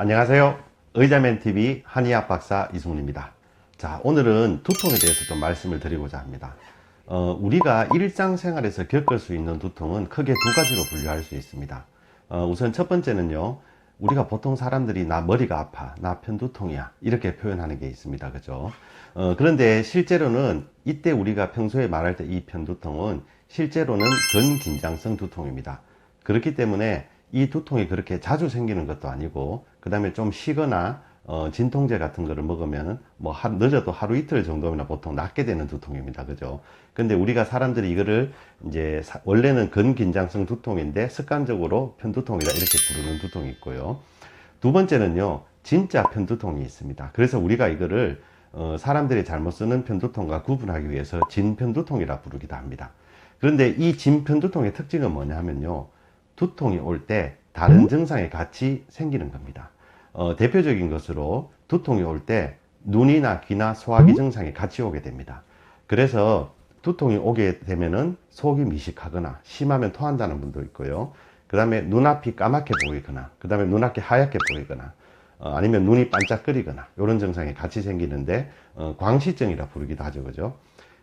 안녕하세요. 의자맨TV 한의학 박사 이승훈입니다. 자, 오늘은 두통에 대해서 좀 말씀을 드리고자 합니다. 우리가 일상생활에서 겪을 수 있는 두통은 크게 두 가지로 분류할 수 있습니다. 우선 첫 번째는요, 우리가 보통 사람들이 나 머리가 아파, 나 편두통이야, 이렇게 표현하는 게 있습니다. 그죠? 그런데 실제로는 이때 우리가 평소에 말할 때 이 편두통은 실제로는 근긴장성 두통입니다. 그렇기 때문에 이 두통이 그렇게 자주 생기는 것도 아니고, 그 다음에 좀 쉬거나 진통제 같은 거를 먹으면 뭐 늦어도 하루 이틀 정도면 보통 낫게 되는 두통입니다. 그죠? 근데 우리가 사람들이 이거를 이제 원래는 근긴장성 두통인데 습관적으로 편두통이다 이렇게 부르는 두통이 있고요. 두 번째는요, 진짜 편두통이 있습니다. 그래서 우리가 이거를 사람들이 잘못 쓰는 편두통과 구분하기 위해서 진편두통이라 부르기도 합니다. 그런데 이 진편두통의 특징은 뭐냐 하면요, 두통이 올 때 다른 증상이 같이 생기는 겁니다. 대표적인 것으로 두통이 올 때 눈이나 귀나 소화기 증상이 같이 오게 됩니다. 그래서 두통이 오게 되면은 속이 미식하거나 심하면 토한다는 분도 있고요. 그 다음에 눈앞이 까맣게 보이거나, 그 다음에 눈앞이 하얗게 보이거나, 아니면 눈이 반짝거리거나 이런 증상이 같이 생기는데 광시증이라 부르기도 하죠. 그죠?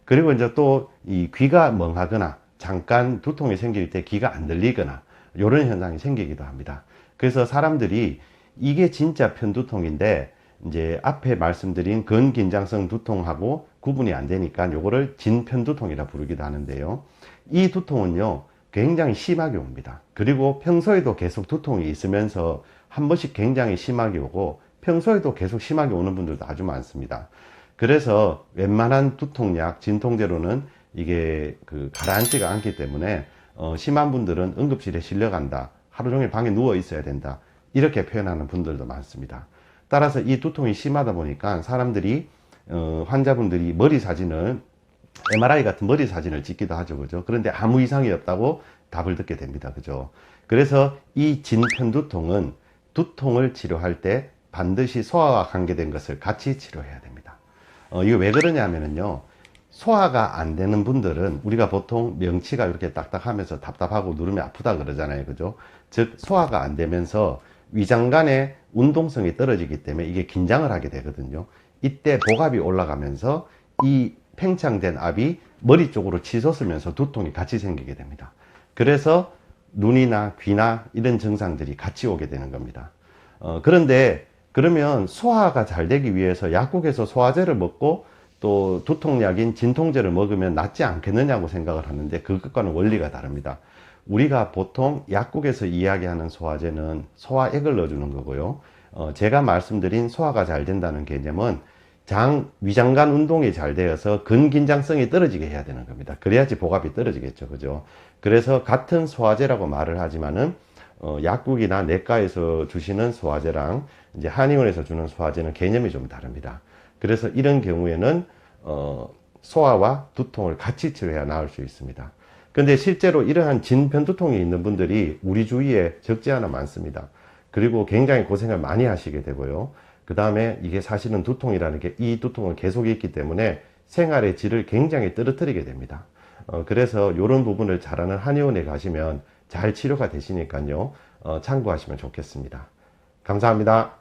그리고 이제 또 이 귀가 멍하거나 잠깐 두통이 생길 때 귀가 안 들리거나 이런 현상이 생기기도 합니다. 그래서 사람들이 이게 진짜 편두통인데 이제 앞에 말씀드린 근긴장성 두통하고 구분이 안 되니까 요거를 진편두통이라 부르기도 하는데요. 이 두통은요, 굉장히 심하게 옵니다. 그리고 평소에도 계속 두통이 있으면서 한 번씩 굉장히 심하게 오고 평소에도 계속 심하게 오는 분들도 아주 많습니다. 그래서 웬만한 두통약, 진통제로는 이게 가라앉지가 않기 때문에 심한 분들은 응급실에 실려간다, 하루 종일 방에 누워 있어야 된다, 이렇게 표현하는 분들도 많습니다. 따라서 이 두통이 심하다 보니까 사람들이 환자분들이 머리 사진을 MRI 같은 머리 사진을 찍기도 하죠. 그죠? 그런데 아무 이상이 없다고 답을 듣게 됩니다. 그죠? 그래서 이 진편두통은 두통을 치료할 때 반드시 소화와 관계된 것을 같이 치료해야 됩니다. 이게 왜 그러냐면요, 소화가 안 되는 분들은 우리가 보통 명치가 이렇게 딱딱하면서 답답하고 누르면 아프다 그러잖아요. 그죠? 즉 소화가 안 되면서 위장 간의 운동성이 떨어지기 때문에 이게 긴장을 하게 되거든요. 이때 복압이 올라가면서 이 팽창된 압이 머리 쪽으로 치솟으면서 두통이 같이 생기게 됩니다. 그래서 눈이나 귀나 이런 증상들이 같이 오게 되는 겁니다. 그런데 그러면 소화가 잘 되기 위해서 약국에서 소화제를 먹고 또 두통약인 진통제를 먹으면 낫지 않겠느냐고 생각을 하는데 그것과는 원리가 다릅니다. 우리가 보통 약국에서 이야기하는 소화제는 소화액을 넣어주는 거고요. 제가 말씀드린 소화가 잘 된다는 개념은 위장간 운동이 잘 되어서 근긴장성이 떨어지게 해야 되는 겁니다. 그래야지 복압이 떨어지겠죠. 그죠? 그래서 같은 소화제라고 말을 하지만은, 약국이나 내과에서 주시는 소화제랑 이제 한의원에서 주는 소화제는 개념이 좀 다릅니다. 그래서 이런 경우에는, 소화와 두통을 같이 치료해야 나을 수 있습니다. 근데 실제로 이러한 진편두통이 있는 분들이 우리 주위에 적지 않아 많습니다. 그리고 굉장히 고생을 많이 하시게 되고요. 그 다음에 이게 사실은 두통이라는 게 이 두통은 계속 있기 때문에 생활의 질을 굉장히 떨어뜨리게 됩니다. 그래서 이런 부분을 잘하는 한의원에 가시면 잘 치료가 되시니까요. 참고하시면 좋겠습니다. 감사합니다.